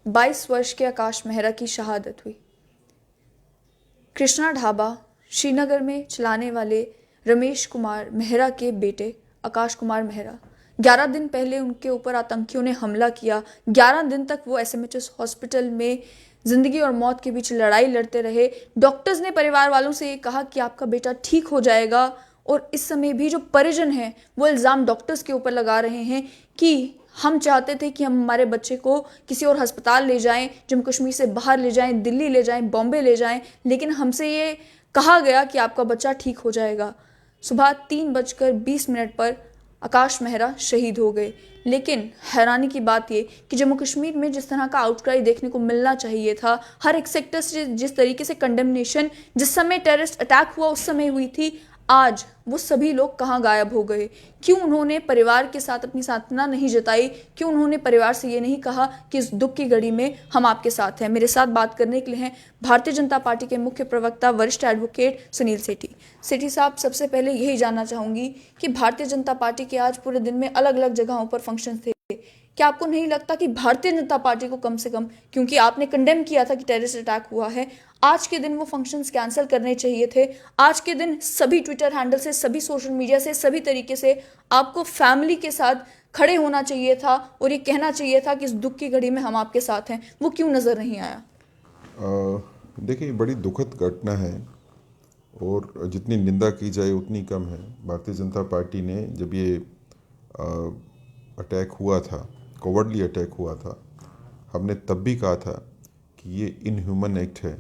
22 वर्ष के आकाश मेहरा की शहादत हुई। कृष्णा ढाबा श्रीनगर में चलाने वाले रमेश कुमार मेहरा के बेटे आकाश कुमार मेहरा 11 दिन पहले उनके ऊपर आतंकियों ने हमला किया। 11 दिन तक वो एसएमएचएस हॉस्पिटल में जिंदगी और मौत के बीच लड़ाई लड़ते रहे। डॉक्टर्स ने परिवार वालों से ये कहा कि आपका बेटा ठीक हो जाएगा, और इस समय भी जो परिजन हैं वो इल्ज़ाम डॉक्टर्स के ऊपर लगा रहे हैं कि हम चाहते थे कि हम हमारे बच्चे को किसी और अस्पताल ले जाएं, जम्मू कश्मीर से बाहर ले जाएं, दिल्ली ले जाएं, बॉम्बे ले जाएं, लेकिन हमसे ये कहा गया कि आपका बच्चा ठीक हो जाएगा। सुबह 3:20 पर आकाश मेहरा शहीद हो गए। लेकिन हैरानी की बात ये कि जम्मू कश्मीर में जिस तरह का आउटक्राई देखने को मिलना चाहिए था, हर एक सेक्टर से जिस तरीके से कंडेमनेशन जिस समय टेररिस्ट अटैक हुआ उस समय हुई थी, आज वो सभी लोग कहाँ गायब हो गए? क्यों उन्होंने परिवार के साथ अपनी सांत्वना नहीं जताई? क्यों उन्होंने परिवार से ये नहीं कहा कि इस दुख की घड़ी में हम आपके साथ हैं? मेरे साथ बात करने के लिए हैं भारतीय जनता पार्टी के मुख्य प्रवक्ता वरिष्ठ एडवोकेट सुनील सेठी। सेठी साहब, सबसे पहले यही जानना चाहूंगी कि भारतीय जनता पार्टी के आज पूरे दिन में अलग अलग जगहों पर फंक्शन थे, क्या आपको नहीं लगता कि भारतीय जनता पार्टी को कम से कम, क्योंकि आपने कंडेम किया था कि टेररिस्ट अटैक हुआ है, आज के दिन वो फंक्शंस कैंसिल करने चाहिए थे? आज के दिन सभी ट्विटर हैंडल से, सभी सोशल मीडिया से, सभी तरीके से आपको फैमिली के साथ खड़े होना चाहिए था और ये कहना चाहिए था कि इस दुख की घड़ी में हम आपके साथ हैं। वो क्यों नजर नहीं आया? देखिए, बड़ी दुखद घटना है और जितनी निंदा की जाए उतनी कम है। भारतीय जनता पार्टी ने जब ये अटैक हुआ था, कॉवर्डली अटैक हुआ था, हमने तब भी कहा था कि ये इनह्यूमन एक्ट है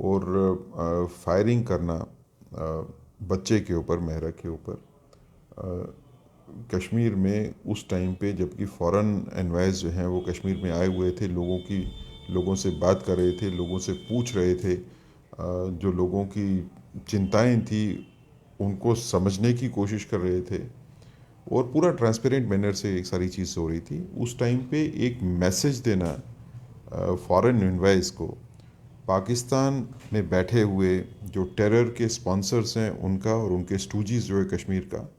और फायरिंग करना बच्चे के ऊपर, मेहरा के ऊपर, कश्मीर में उस टाइम पे जबकि फॉरेन एनवाइज जो हैं वो कश्मीर में आए हुए थे, लोगों से बात कर रहे थे, लोगों से पूछ रहे थे, जो लोगों की चिंताएं थी उनको समझने की कोशिश कर रहे थे और पूरा ट्रांसपेरेंट मैनर से एक सारी चीज़ हो रही थी। उस टाइम पे एक मैसेज देना फॉरेन एनवाइज को, पाकिस्तान में बैठे हुए जो टेरर के स्पॉन्सर्स हैं उनका और उनके स्टूजीज जो है कश्मीर का,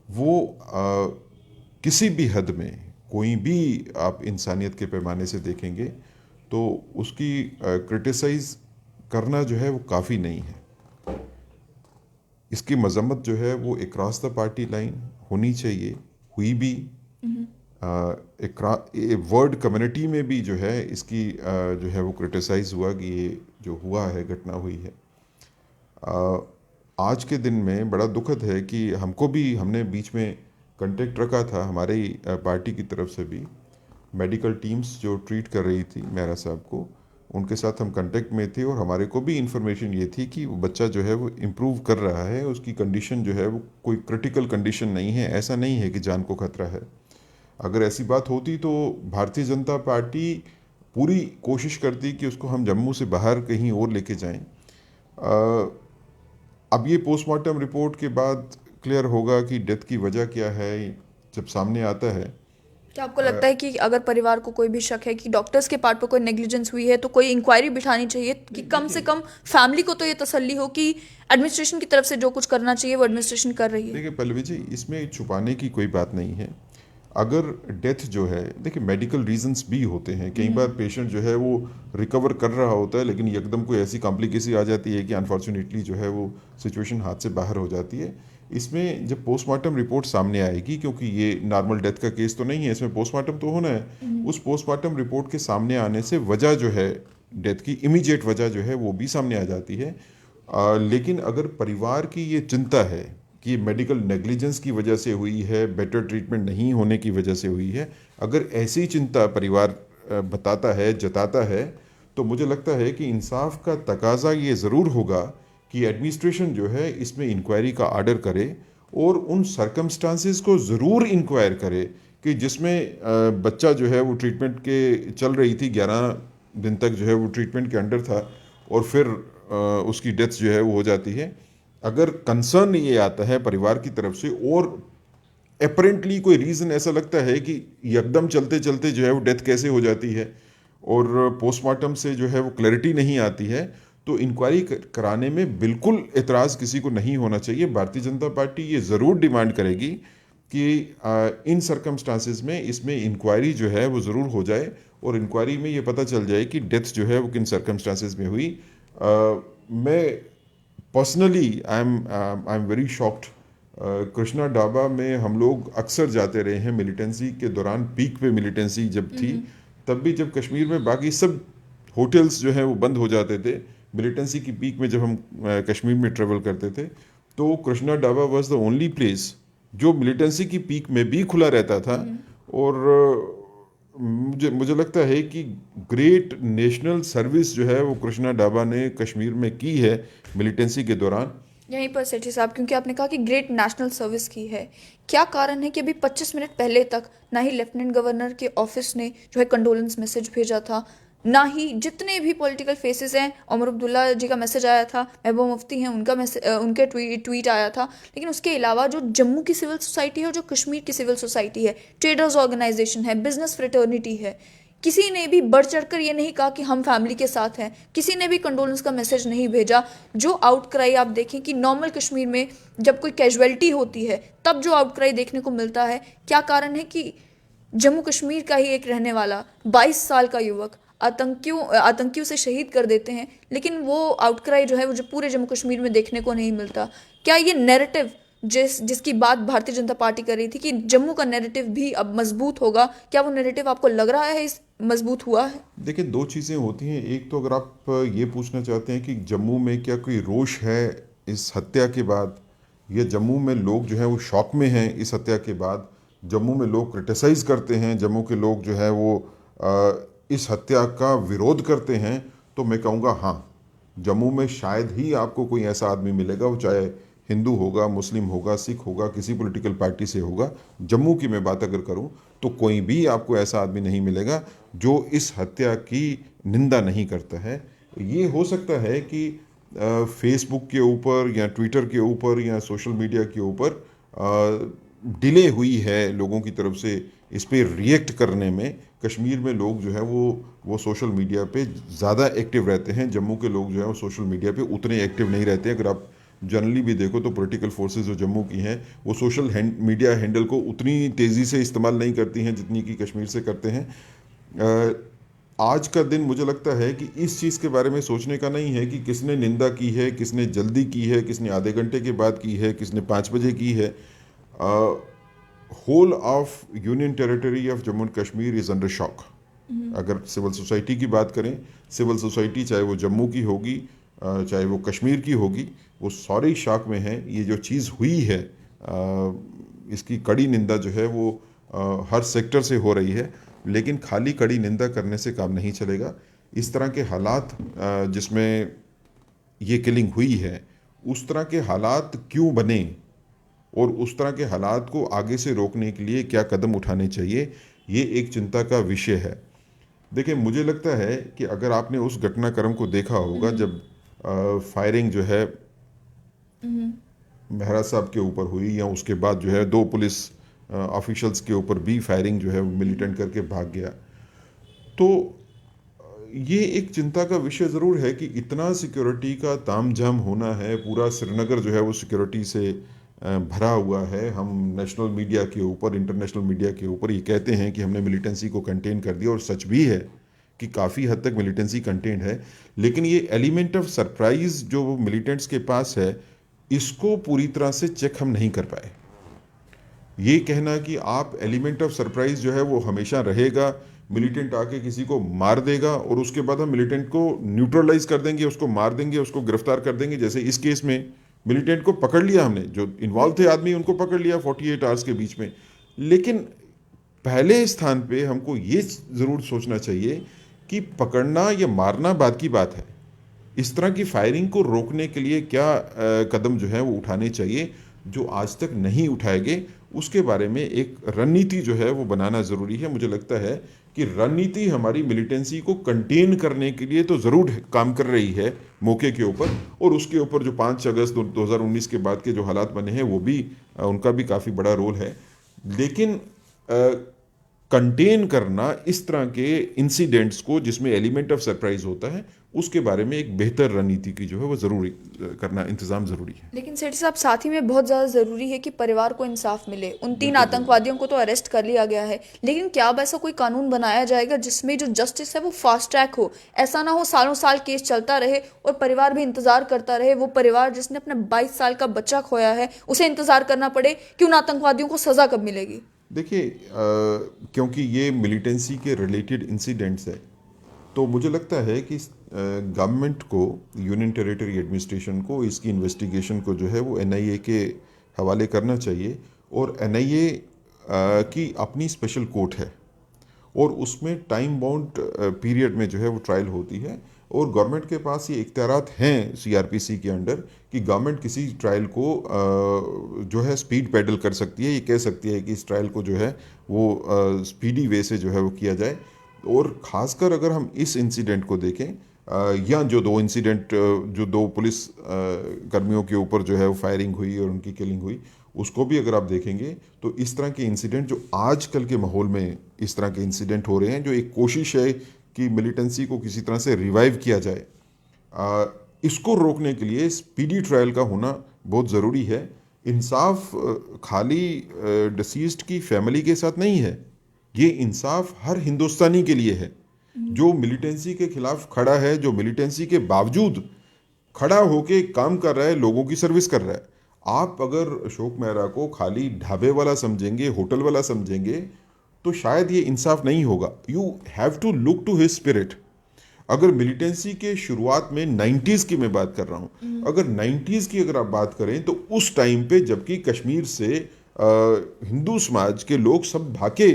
वो किसी भी हद में, कोई भी आप इंसानियत के पैमाने से देखेंगे तो उसकी क्रिटिसाइज करना जो है वो काफ़ी नहीं है। इसकी मजम्मत जो है वो अक्रॉस द पार्टी लाइन होनी चाहिए, हुई भी। एक वर्ड कम्युनिटी में भी जो है इसकी जो है वो क्रिटिसाइज हुआ कि ये जो हुआ है, घटना हुई है। आज के दिन में बड़ा दुखद है कि हमने बीच में कांटेक्ट रखा था, हमारी पार्टी की तरफ से भी मेडिकल टीम्स जो ट्रीट कर रही थी मेहरा साहब को, उनके साथ हम कांटेक्ट में थे और हमारे को भी इंफॉर्मेशन ये थी कि वो बच्चा जो है वो इम्प्रूव कर रहा है, उसकी कंडीशन जो है वो कोई क्रिटिकल कंडीशन नहीं है, ऐसा नहीं है कि जान को खतरा है। अगर ऐसी बात होती तो भारतीय जनता पार्टी पूरी कोशिश करती कि उसको हम जम्मू से बाहर कहीं और लेके जाएं। अब ये पोस्टमार्टम रिपोर्ट के बाद क्लियर होगा कि डेथ की वजह क्या है, जब सामने आता है। क्या आपको लगता है कि अगर परिवार को कोई भी शक है कि डॉक्टर्स के पार्ट पर कोई नेग्लिजेंस हुई है तो कोई इंक्वायरी बिठानी चाहिए कि कम से कम फैमिली को तो ये तसल्ली हो कि एडमिनिस्ट्रेशन की तरफ से जो कुछ करना चाहिए वो एडमिनिस्ट्रेशन कर रही है? देखिए पल्लवी जी, इसमें छुपाने की कोई बात नहीं है। अगर डेथ जो है, देखिए मेडिकल रीजंस भी होते हैं, कई बार पेशेंट जो है वो रिकवर कर रहा होता है लेकिन एकदम कोई ऐसी कॉम्प्लिकेसी आ जाती है कि अनफॉर्चुनेटली जो है वो सिचुएशन हाथ से बाहर हो जाती है। इसमें जब पोस्टमार्टम रिपोर्ट सामने आएगी, क्योंकि ये नॉर्मल डेथ का केस तो नहीं है, इसमें पोस्टमार्टम तो होना है, उस पोस्टमार्टम रिपोर्ट के सामने आने से वजह जो है डेथ की, इमीडिएट वजह जो है वो भी सामने आ जाती है। लेकिन अगर परिवार की ये चिंता है कि मेडिकल नेग्लिजेंस की वजह से हुई है, बेटर ट्रीटमेंट नहीं होने की वजह से हुई है, अगर ऐसी चिंता परिवार बताता है, जताता है, तो मुझे लगता है कि इंसाफ का तकाजा ये ज़रूर होगा कि एडमिनिस्ट्रेशन जो है इसमें इंक्वायरी का आर्डर करे और उन सर्कमस्टांसेस को ज़रूर इंक्वायर करे कि जिसमें बच्चा जो है वो ट्रीटमेंट के चल रही थी, 11 दिन तक जो है वो ट्रीटमेंट के अंडर था और फिर उसकी डेथ जो है वो हो जाती है। अगर कंसर्न ये आता है परिवार की तरफ से और अपरेंटली कोई रीज़न ऐसा लगता है कि एकदम चलते चलते जो है वो डेथ कैसे हो जाती है और पोस्टमार्टम से जो है वो क्लैरिटी नहीं आती है, तो इंक्वायरी कराने में बिल्कुल एतराज़ किसी को नहीं होना चाहिए। भारतीय जनता पार्टी ये ज़रूर डिमांड करेगी कि इन सर्कमस्टांसेस में इसमें इंक्वायरी जो है वो ज़रूर हो जाए और इंक्वायरी में ये पता चल जाए कि डेथ जो है वो किन सर्कमस्टांसेस में हुई। मैं personally I am very shocked. Krishna dhaba में हम लोग अक्सर जाते रहे हैं मिलिटेंसी के दौरान, पीक पे मिलिटेंसी जब थी, तब भी जब कश्मीर में बाकी सब होटल्स जो हैं वो बंद हो जाते थे, मिलिटेंसी की पीक में जब हम कश्मीर में ट्रेवल करते थे, तो Krishna dhaba was the only place जो मिलिटेंसी की पीक में भी खुला रहता था। और मुझे लगता है कि ग्रेट नेशनल सर्विस जो है वो कृष्णा ढाबा ने कश्मीर में की है मिलिटेंसी के दौरान। यहीं पर सेठी साहब, क्योंकि आपने कहा कि ग्रेट नेशनल सर्विस की है, क्या कारण है कि अभी 25 मिनट पहले तक ना ही लेफ्टिनेंट गवर्नर के ऑफिस ने जो है कंडोलेंस मैसेज भेजा था, ना ही जितने भी पॉलिटिकल फेसेस हैं, उमर अब्दुल्ला जी का मैसेज आया था, महबूबा मुफ्ती हैं उनका मैसेज, उनके ट्वीट आया था, लेकिन उसके अलावा जो जम्मू की सिविल सोसाइटी है और जो कश्मीर की सिविल सोसाइटी है, ट्रेडर्स ऑर्गेनाइजेशन है, बिजनेस फ्रेटर्निटी है, किसी ने भी बढ़ चढ़कर ये नहीं कहा कि हम फैमिली के साथ हैं, किसी ने भी कंडोलेंस का मैसेज नहीं भेजा। जो आउटक्राई आप देखें कि नॉर्मल कश्मीर में जब कोई कैजुअलिटी होती है तब जो आउटक्राई देखने को मिलता है, क्या कारण है कि जम्मू कश्मीर का ही एक रहने वाला 22 साल का युवक आतंकियों से शहीद कर देते हैं, लेकिन वो आउटक्राई जो है वो जो पूरे जम्मू कश्मीर में देखने को नहीं मिलता। क्या ये नैरेटिव जिसकी बात भारतीय जनता पार्टी कर रही थी कि जम्मू का नैरेटिव भी अब मजबूत होगा, क्या वो नैरेटिव आपको लग रहा है इस मजबूत हुआ है? देखिए, दो चीज़ें होती हैं। एक तो अगर आप ये पूछना चाहते हैं कि जम्मू में क्या कोई रोष है इस हत्या के बाद, या जम्मू में लोग जो हैं वो शॉक में हैं इस हत्या के बाद, जम्मू में लोग क्रिटिसाइज़ करते हैं, जम्मू के लोग जो है वो इस हत्या का विरोध करते हैं, तो मैं कहूँगा हाँ, जम्मू में शायद ही आपको कोई ऐसा आदमी मिलेगा, वो चाहे हिंदू होगा, मुस्लिम होगा, सिख होगा, किसी पॉलिटिकल पार्टी से होगा, जम्मू की मैं बात अगर करूं तो कोई भी आपको ऐसा आदमी नहीं मिलेगा जो इस हत्या की निंदा नहीं करता है। ये हो सकता है कि फेसबुक के ऊपर या ट्विटर के ऊपर या सोशल मीडिया के ऊपर डिले हुई है लोगों की तरफ से इस पे रिएक्ट करने में। कश्मीर में लोग जो है वो सोशल मीडिया पे ज़्यादा एक्टिव रहते हैं, जम्मू के लोग जो है वो सोशल मीडिया पे उतने एक्टिव नहीं रहते हैं। अगर आप जनरली भी देखो तो पॉलिटिकल फोर्सेस जो जम्मू की हैं वो सोशल मीडिया हैंडल को उतनी तेज़ी से इस्तेमाल नहीं करती हैं जितनी कि कश्मीर से करते हैं। आज का दिन मुझे लगता है कि इस चीज़ के बारे में सोचने का नहीं है कि किसने निंदा की है, किसने जल्दी की है, किसने आधे घंटे के बाद की है, किसने 5 बजे की है। Whole of union territory of Jammu and Kashmir is under shock. अगर सिविल सोसाइटी की बात करें, सिविल सोसाइटी चाहे वो जम्मू की होगी चाहे वो कश्मीर की होगी, वो सारे शॉक में हैं। ये जो चीज़ हुई है इसकी कड़ी निंदा जो है वो हर सेक्टर से हो रही है, लेकिन खाली कड़ी निंदा करने से काम नहीं चलेगा। इस तरह के हालात जिसमें ये किलिंग हुई है, उस तरह के हालात क्यों बने और उस तरह के हालात को आगे से रोकने के लिए क्या कदम उठाने चाहिए, ये एक चिंता का विषय है। देखिए, मुझे लगता है कि अगर आपने उस घटनाक्रम को देखा होगा जब फायरिंग जो है मेहरा साहब के ऊपर हुई, या उसके बाद जो है 2 पुलिस ऑफिशियल्स के ऊपर भी फायरिंग जो है मिलिटेंट करके भाग गया, तो ये एक चिंता का विषय ज़रूर है कि इतना सिक्योरिटी का तामझाम होना है, पूरा श्रीनगर जो है वो सिक्योरिटी से भरा हुआ है। हम नेशनल मीडिया के ऊपर, इंटरनेशनल मीडिया के ऊपर ये कहते हैं कि हमने मिलिटेंसी को कंटेन कर दिया, और सच भी है कि काफ़ी हद तक मिलिटेंसी कंटेन है, लेकिन ये एलिमेंट ऑफ सरप्राइज जो मिलिटेंट्स के पास है, इसको पूरी तरह से चेक हम नहीं कर पाए। ये कहना कि आप एलिमेंट ऑफ सरप्राइज जो है वो हमेशा रहेगा, मिलिटेंट आके किसी को मार देगा और उसके बाद हम मिलिटेंट को न्यूट्रलाइज कर देंगे, उसको मार देंगे, उसको गिरफ्तार कर देंगे, जैसे इस केस में मिलिटेंट को पकड़ लिया हमने, जो इन्वॉल्व थे आदमी उनको पकड़ लिया 48 आवर्स के बीच में। लेकिन पहले स्थान पे हमको ये ज़रूर सोचना चाहिए कि पकड़ना या मारना बात की बात है, इस तरह की फायरिंग को रोकने के लिए क्या कदम जो है वो उठाने चाहिए जो आज तक नहीं उठाए गए, उसके बारे में एक रणनीति जो है वो बनाना ज़रूरी है। मुझे लगता है कि रणनीति हमारी मिलिटेंसी को कंटेन करने के लिए तो ज़रूर काम कर रही है मौके के ऊपर, और उसके ऊपर जो 5 अगस्त 2019 के बाद के जो हालात बने हैं वो भी उनका भी काफ़ी बड़ा रोल है। लेकिन कंटेन करना इस तरह के इंसिडेंट्स को जिसमें एलिमेंट ऑफ सरप्राइज होता है, उसके बारे में एक बेहतर रणनीति की जो है वो ज़रूरी करना, इंतज़ाम ज़रूरी है। लेकिन सेठ साहब साथ ही में बहुत ज़्यादा ज़रूरी है कि परिवार को इंसाफ मिले। उन 3 आतंकवादियों को तो अरेस्ट कर लिया गया है, लेकिन क्या अब ऐसा कोई कानून बनाया जाएगा जिसमें जो जस्टिस है वो फास्ट ट्रैक हो? ऐसा ना हो सालों साल केस चलता रहे और परिवार भी इंतजार करता रहे। वो परिवार जिसने अपने 22 साल का बच्चा खोया है, उसे इंतजार करना पड़े कि उन आतंकवादियों को सज़ा कब मिलेगी। देखिए, क्योंकि ये मिलिटेंसी के रिलेटेड इंसिडेंट्स है, तो मुझे लगता है कि गवर्नमेंट को, यूनियन टेरिटरी एडमिनिस्ट्रेशन को इसकी इन्वेस्टिगेशन को जो है वो एनआईए के हवाले करना चाहिए। और एनआईए की अपनी स्पेशल कोर्ट है और उसमें टाइम बाउंड पीरियड में जो है वो ट्रायल होती है, और गवर्नमेंट के पास ये इख्तियारात हैं सीआरपीसी के अंडर कि गवर्नमेंट किसी ट्रायल को जो है स्पीड पैडल कर सकती है। ये कह सकती है कि इस ट्रायल को जो है वो स्पीडी वे से जो है वो किया जाए। और ख़ासकर अगर हम इस इंसिडेंट को देखें, या जो दो पुलिस कर्मियों के ऊपर जो है वो फायरिंग हुई और उनकी किलिंग हुई, उसको भी अगर आप देखेंगे तो इस तरह के इंसिडेंट जो आजकल के माहौल में इस तरह के इंसिडेंट हो रहे हैं, जो एक कोशिश है कि मिलिटेंसी को किसी तरह से रिवाइव किया जाए, इसको रोकने के लिए स्पीडी ट्रायल का होना बहुत ज़रूरी है। इंसाफ खाली डिसीज्ड की फैमिली के साथ नहीं है, ये इंसाफ हर हिंदुस्तानी के लिए है जो मिलिटेंसी के खिलाफ खड़ा है, जो मिलिटेंसी के बावजूद खड़ा होके काम कर रहा है, लोगों की सर्विस कर रहा है। आप अगर अशोक मेहरा को खाली ढाबे वाला समझेंगे, होटल वाला समझेंगे, तो शायद ये इंसाफ नहीं होगा। You have to look to his spirit. अगर मिलिटेंसी के शुरुआत में 90s की मैं बात कर रहा हूँ, अगर 90s की अगर आप बात करें तो उस टाइम पे जबकि कश्मीर से हिंदू समाज के लोग सब भागे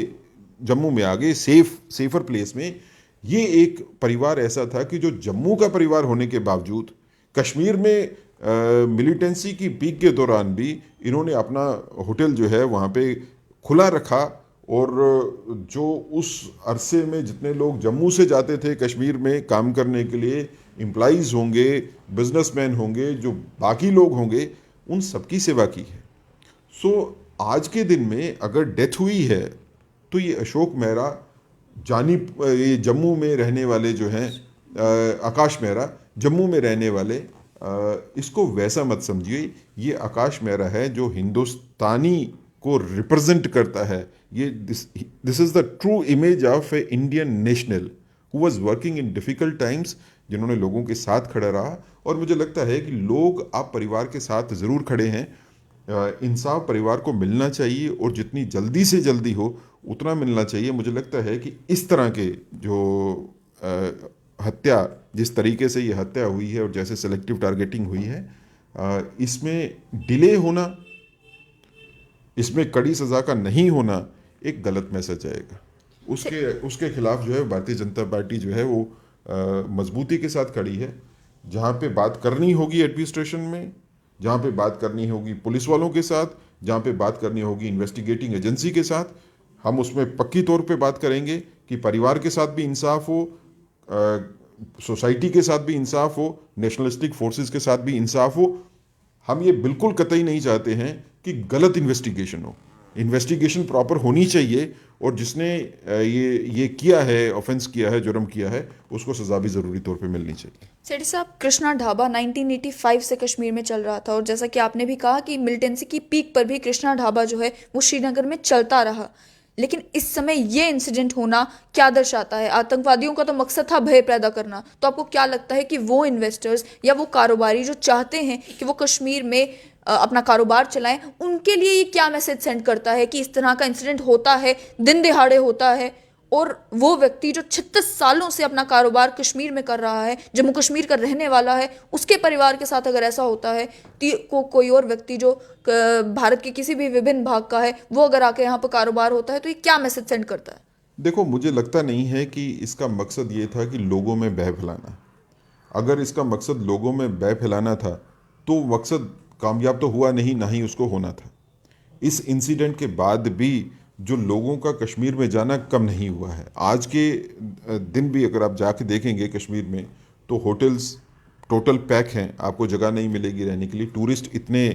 जम्मू में आ गए सेफर प्लेस में, ये एक परिवार ऐसा था कि जो जम्मू का परिवार होने के बावजूद कश्मीर में मिलिटेंसी की पीक के दौरान भी इन्होंने अपना होटल जो है वहाँ पे खुला रखा। और जो उस अरसे में जितने लोग जम्मू से जाते थे कश्मीर में काम करने के लिए, एम्प्लॉइज़ होंगे, बिजनेसमैन होंगे, जो बाकी लोग होंगे, उन सबकी सेवा की है। सो आज के दिन में अगर डेथ हुई है तो ये अशोक मेहरा ये जम्मू में रहने वाले जो हैं, आकाश मेहरा जम्मू में रहने वाले, इसको वैसा मत समझिए। ये आकाश मेहरा है जो हिंदुस्तानी को रिप्रेजेंट करता है। ये this is the true image of A Indian national who was working in difficult times, जिन्होंने लोगों के साथ खड़ा रहा। और मुझे लगता है कि लोग आप परिवार के साथ ज़रूर खड़े हैं। इंसाफ परिवार को मिलना चाहिए और जितनी जल्दी से जल्दी हो उतना मिलना चाहिए। मुझे लगता है कि इस तरह के जो हत्या, जिस तरीके से ये हत्या हुई है और जैसे सेलेक्टिव टारगेटिंग हुई है, इसमें डिले होना, इसमें कड़ी सज़ा का नहीं होना एक गलत मैसेज आएगा। उसके खिलाफ जो है भारतीय जनता पार्टी जो है वो मजबूती के साथ खड़ी है। जहाँ पे बात करनी होगी एडमिनिस्ट्रेशन में, जहाँ पे बात करनी होगी पुलिस वालों के साथ, जहाँ पे बात करनी होगी इन्वेस्टिगेटिंग एजेंसी के साथ, हम उसमें पक्की तौर पे बात करेंगे कि परिवार के साथ भी इंसाफ हो, सोसाइटी के साथ भी इंसाफ हो, नेशनलिस्टिक फोर्सेस के साथ भी इंसाफ हो। हम ये बिल्कुल कतई नहीं चाहते हैं कि गलत इन्वेस्टिगेशन हो। इन्वेस्टिगेशन प्रॉपर होनी चाहिए और जिसने ये किया है, ऑफेंस किया है, जुर्म किया है, उसको सज़ा भी ज़रूरी तौर पे मिलनी चाहिए। सेठी साहब, कृष्णा ढाबा 1985 से कश्मीर में चल रहा था और जैसा कि आपने भी कहा कि मिलिटेंसी की पीक पर भी कृष्णा ढाबा जो है वो श्रीनगर में चलता रहा, लेकिन इस समय ये इंसिडेंट होना क्या दर्शाता है? आतंकवादियों का तो मकसद था भय पैदा करना, तो आपको क्या लगता है कि वो इन्वेस्टर्स या वो कारोबारी जो चाहते हैं कि वो कश्मीर में अपना कारोबार चलाएं, उनके लिए ये क्या मैसेज सेंड करता है कि इस तरह का इंसिडेंट होता है, दिन दिहाड़े होता है, और वो व्यक्ति जो 36 सालों से अपना कारोबार कश्मीर में कर रहा है, जम्मू कश्मीर का रहने वाला है, उसके परिवार के साथ अगर ऐसा होता है तो कोई और व्यक्ति जो भारत के किसी भी विभिन्न भाग का है, वो अगर आके यहाँ पर कारोबार होता है, तो ये क्या मैसेज सेंड करता है? देखो, मुझे लगता नहीं है कि इसका मकसद ये था कि लोगों में भय फैलाना। अगर इसका मकसद लोगों में भय फैलाना था तो मकसद कामयाब तो हुआ नहीं, ना ही उसको होना था। इस इंसिडेंट के बाद भी जो लोगों का कश्मीर में जाना कम नहीं हुआ है। आज के दिन भी अगर आप जाके देखेंगे कश्मीर में तो होटल्स टोटल पैक हैं, आपको जगह नहीं मिलेगी रहने के लिए। टूरिस्ट इतने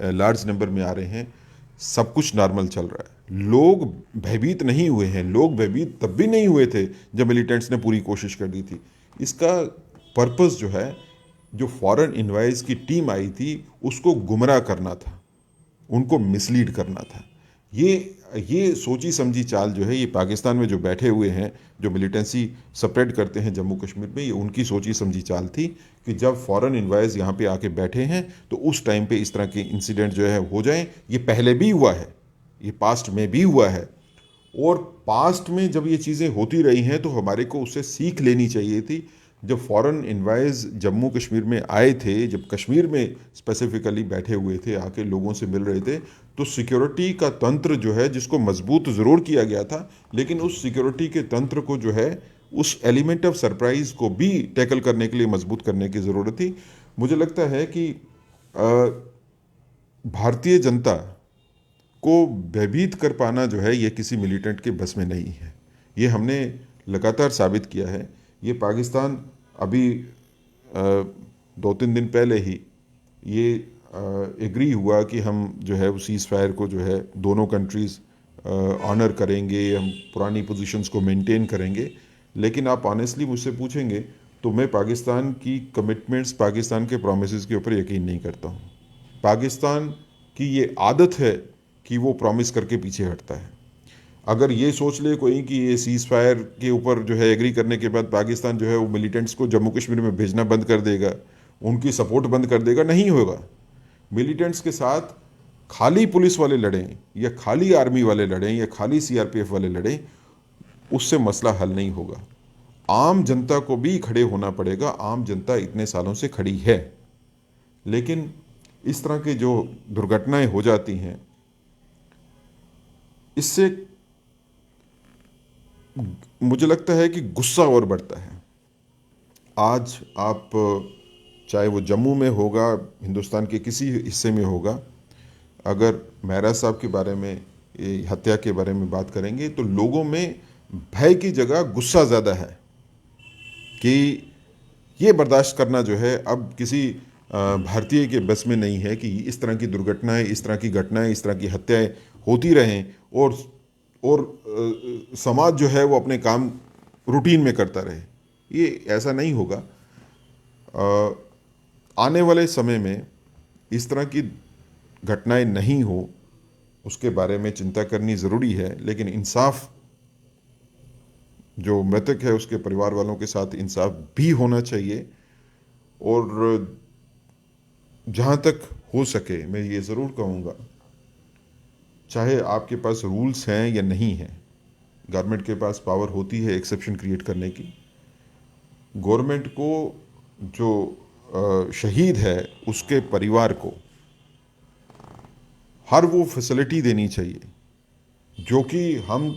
लार्ज नंबर में आ रहे हैं, सब कुछ नॉर्मल चल रहा है। लोग भयभीत नहीं हुए हैं। लोग भयभीत तब भी नहीं हुए थे जब मिलिटेंट्स ने पूरी कोशिश कर दी थी। इसका पर्पस जो है, जो फॉरेन इन्वाइस की टीम आई थी उसको गुमराह करना था, उनको मिसलीड करना था। ये सोची समझी चाल जो है, ये पाकिस्तान में जो बैठे हुए हैं, जो मिलिटेंसी स्प्रेड करते हैं जम्मू कश्मीर में, ये उनकी सोची समझी चाल थी कि जब फॉरेन इन्वाइस यहाँ पे आके बैठे हैं तो उस टाइम पे इस तरह के इंसिडेंट जो है हो जाएं। ये पहले भी हुआ है, ये पास्ट में भी हुआ है, और पास्ट में जब ये चीज़ें होती रही हैं तो हमारे को उससे सीख लेनी चाहिए थी। जब फॉरेन इन्वाइस जम्मू कश्मीर में आए थे, जब कश्मीर में स्पेसिफिकली बैठे हुए थे, आके लोगों से मिल रहे थे, तो सिक्योरिटी का तंत्र जो है, जिसको मजबूत ज़रूर किया गया था, लेकिन उस सिक्योरिटी के तंत्र को जो है, उस एलिमेंट ऑफ सरप्राइज को भी टैकल करने के लिए मजबूत करने की ज़रूरत थी। मुझे लगता है कि भारतीय जनता को भयभीत कर पाना जो है, ये किसी मिलिटेंट के बस में नहीं है। ये हमने लगातार साबित किया है। ये पाकिस्तान अभी 2-3 दिन पहले ही ये एग्री हुआ कि हम जो है वो सीज़ फायर को जो है दोनों कंट्रीज़ ऑनर करेंगे, हम पुरानी पोजीशंस को मेंटेन करेंगे। लेकिन आप ऑनेस्टली मुझसे पूछेंगे तो मैं पाकिस्तान की कमिटमेंट्स, पाकिस्तान के प्रोमिसेस के ऊपर यकीन नहीं करता हूँ। पाकिस्तान की ये आदत है कि वो प्रॉमिस करके पीछे हटता है। अगर ये सोच ले कोई कि ये सीज़ फायर के ऊपर जो है एग्री करने के बाद पाकिस्तान जो है वो मिलिटेंट्स को जम्मू कश्मीर में भेजना बंद कर देगा, उनकी सपोर्ट बंद कर देगा, नहीं होगा। मिलिटेंट्स के साथ खाली पुलिस वाले लड़ें या खाली आर्मी वाले लड़ें या खाली सीआरपीएफ वाले लड़ें, उससे मसला हल नहीं होगा। आम जनता को भी खड़े होना पड़ेगा। आम जनता इतने सालों से खड़ी है, लेकिन इस तरह के जो दुर्घटनाएं हो जाती हैं, इससे मुझे लगता है कि गुस्सा और बढ़ता है। आज आप चाहे वो जम्मू में होगा, हिंदुस्तान के किसी हिस्से में होगा, अगर मेहरा साहब के बारे में, ये हत्या के बारे में बात करेंगे तो लोगों में भय की जगह गुस्सा ज़्यादा है कि ये बर्दाश्त करना जो है अब किसी भारतीय के बस में नहीं है कि इस तरह की दुर्घटनाएं, इस तरह की घटनाएं, इस तरह की हत्याएं होती रहें और समाज जो है वो अपने काम रूटीन में करता रहे। ये ऐसा नहीं होगा। आने वाले समय में इस तरह की घटनाएं नहीं हो, उसके बारे में चिंता करनी ज़रूरी है, लेकिन इंसाफ, जो मृतक है उसके परिवार वालों के साथ इंसाफ भी होना चाहिए। और जहाँ तक हो सके मैं ये ज़रूर कहूँगा, चाहे आपके पास रूल्स हैं या नहीं हैं, गवर्नमेंट के पास पावर होती है एक्सेप्शन क्रिएट करने की। गवर्नमेंट को जो शहीद है उसके परिवार को हर वो फैसिलिटी देनी चाहिए जो कि हम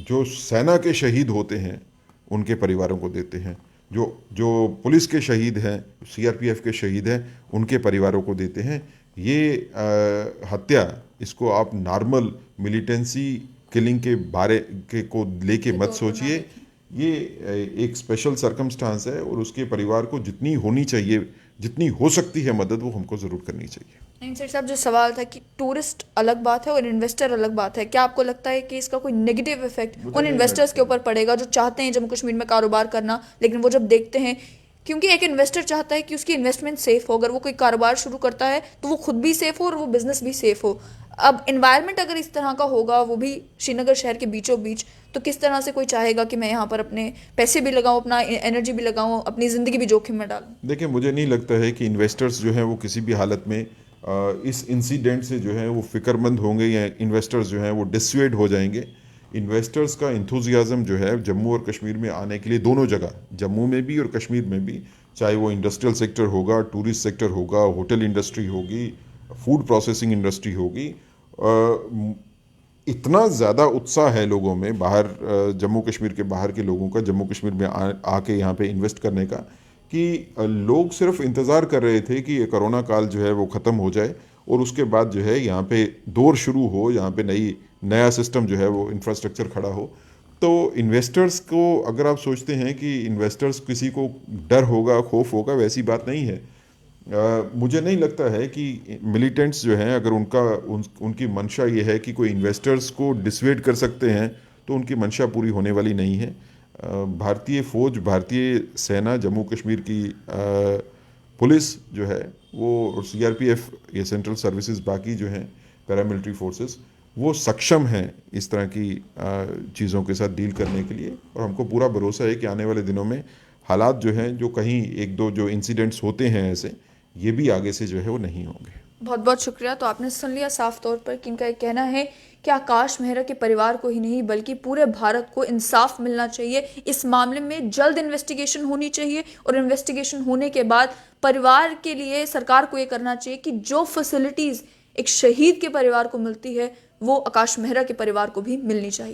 जो सेना के शहीद होते हैं उनके परिवारों को देते हैं, जो पुलिस के शहीद हैं, सीआरपीएफ के शहीद हैं, उनके परिवारों को देते हैं। ये हत्या, इसको आप नॉर्मल मिलिटेंसी किलिंग के बारे के को लेके मत सोचिए। ये एक स्पेशल सर्कमस्टांस है और उसके परिवार को जितनी होनी चाहिए, जितनी हो सकती है मदद, वो हमको ज़रूर करनी चाहिए। नहीं सर साहब, जो सवाल था कि टूरिस्ट अलग बात है और इन्वेस्टर अलग बात है, क्या आपको लगता है कि इसका कोई नेगेटिव इफेक्ट उन इन्वेस्टर्स के ऊपर पड़ेगा जो चाहते हैं जम्मू कश्मीर में कारोबार करना, लेकिन वो जब देखते हैं, क्योंकि एक इन्वेस्टर चाहता है कि उसकी इन्वेस्टमेंट सेफ हो, अगर वो कोई कारोबार शुरू करता है तो वो खुद भी सेफ हो और वो बिजनेस भी सेफ हो। अब इन्वायरमेंट अगर इस तरह का होगा, वो भी श्रीनगर शहर के बीचों बीच, तो किस तरह से कोई चाहेगा कि मैं यहाँ पर अपने पैसे भी लगाऊं, अपना एनर्जी भी लगाऊं, अपनी ज़िंदगी भी जोखिम में डालूं। देखिए, मुझे नहीं लगता है कि इन्वेस्टर्स जो हैं वो किसी भी हालत में इस इंसिडेंट से जो है वो फिक्रमंद होंगे या इन्वेस्टर्स जो हैं वो डिसवेड हो जाएंगे। इन्वेस्टर्स का इंथुजियाज़म जो है जम्मू और कश्मीर में आने के लिए, दोनों जगह, जम्मू में भी और कश्मीर में भी, चाहे वो इंडस्ट्रियल सेक्टर होगा, टूरिस्ट सेक्टर होगा, होटल इंडस्ट्री होगी, फूड प्रोसेसिंग इंडस्ट्री होगी, इतना ज़्यादा उत्साह है लोगों में, बाहर जम्मू कश्मीर के बाहर के लोगों का जम्मू कश्मीर में आके यहाँ पे इन्वेस्ट करने का, कि लोग सिर्फ इंतज़ार कर रहे थे कि ये कोरोना काल जो है वो ख़त्म हो जाए और उसके बाद जो है यहाँ पे दौर शुरू हो, यहाँ पे नया सिस्टम जो है वो इंफ्रास्ट्रक्चर खड़ा हो। तो इन्वेस्टर्स को, अगर आप सोचते हैं कि इन्वेस्टर्स किसी को डर होगा, खौफ होगा, वैसी बात नहीं है। मुझे नहीं लगता है कि मिलिटेंट्स जो हैं, अगर उनकी मंशा ये है कि कोई इन्वेस्टर्स को डिसवेड कर सकते हैं, तो उनकी मंशा पूरी होने वाली नहीं है। भारतीय फ़ौज, भारतीय सेना, जम्मू कश्मीर की पुलिस जो है वो, सीआरपीएफ, ये सेंट्रल सर्विसेज, बाकी जो हैं पैरामिलिट्री फोर्सेस, वो सक्षम हैं इस तरह की चीज़ों के साथ डील करने के लिए। और हमको पूरा भरोसा है कि आने वाले दिनों में हालात जो हैं, जो कहीं एक दो जो इंसिडेंट्स होते हैं ऐसे, ये भी आगे से जो है वो नहीं होंगे। बहुत बहुत शुक्रिया। तो आपने सुन लिया साफ तौर पर कि इनका ये कहना है कि आकाश मेहरा के परिवार को ही नहीं बल्कि पूरे भारत को इंसाफ मिलना चाहिए। इस मामले में जल्द इन्वेस्टिगेशन होनी चाहिए और इन्वेस्टिगेशन होने के बाद परिवार के लिए सरकार को ये करना चाहिए कि जो फैसिलिटीज़ एक शहीद के परिवार को मिलती है वो आकाश मेहरा के परिवार को भी मिलनी चाहिए।